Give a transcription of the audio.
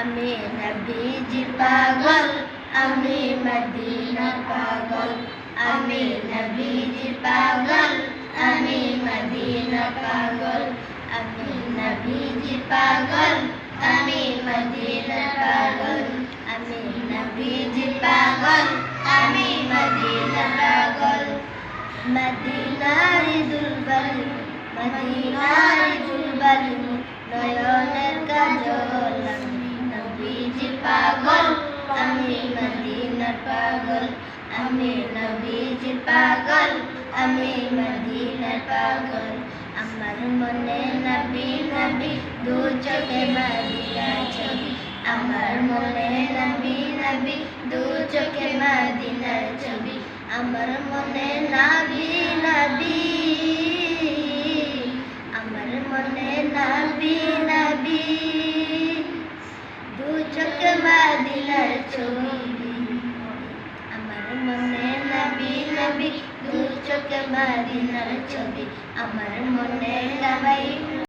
আমি নবীজির পাগল, আমি মদিনার পাগল। আমি নবীজির পাগল, আমি মদিনার পাগল। আমি নবীজির পাগল, আমি মদিনার পাগল। আমি নবীজির পাগল, আমি মদিনার পাগল। মদিনার দুলবালি, মদিনার দুলবালি, নয়নের কাজল। আমি নবীজির পাগল, আমি মদিনার পাগল। আমি নবীজির পাগল, আমি মদিনার পাগল। আমার মনে নবী নবী, দু চোখে মদিনার ছবি। আমার মনে নবী নবী, দু চোখে মদিনার ছবি। আমার মনে নবী নবী, আমার মনে নবী নবী, দু চোখে মদিনার ছবি। আমার মনে নবী নবী, দু চোখে মদিনার ছবি। আমার মনে নবী।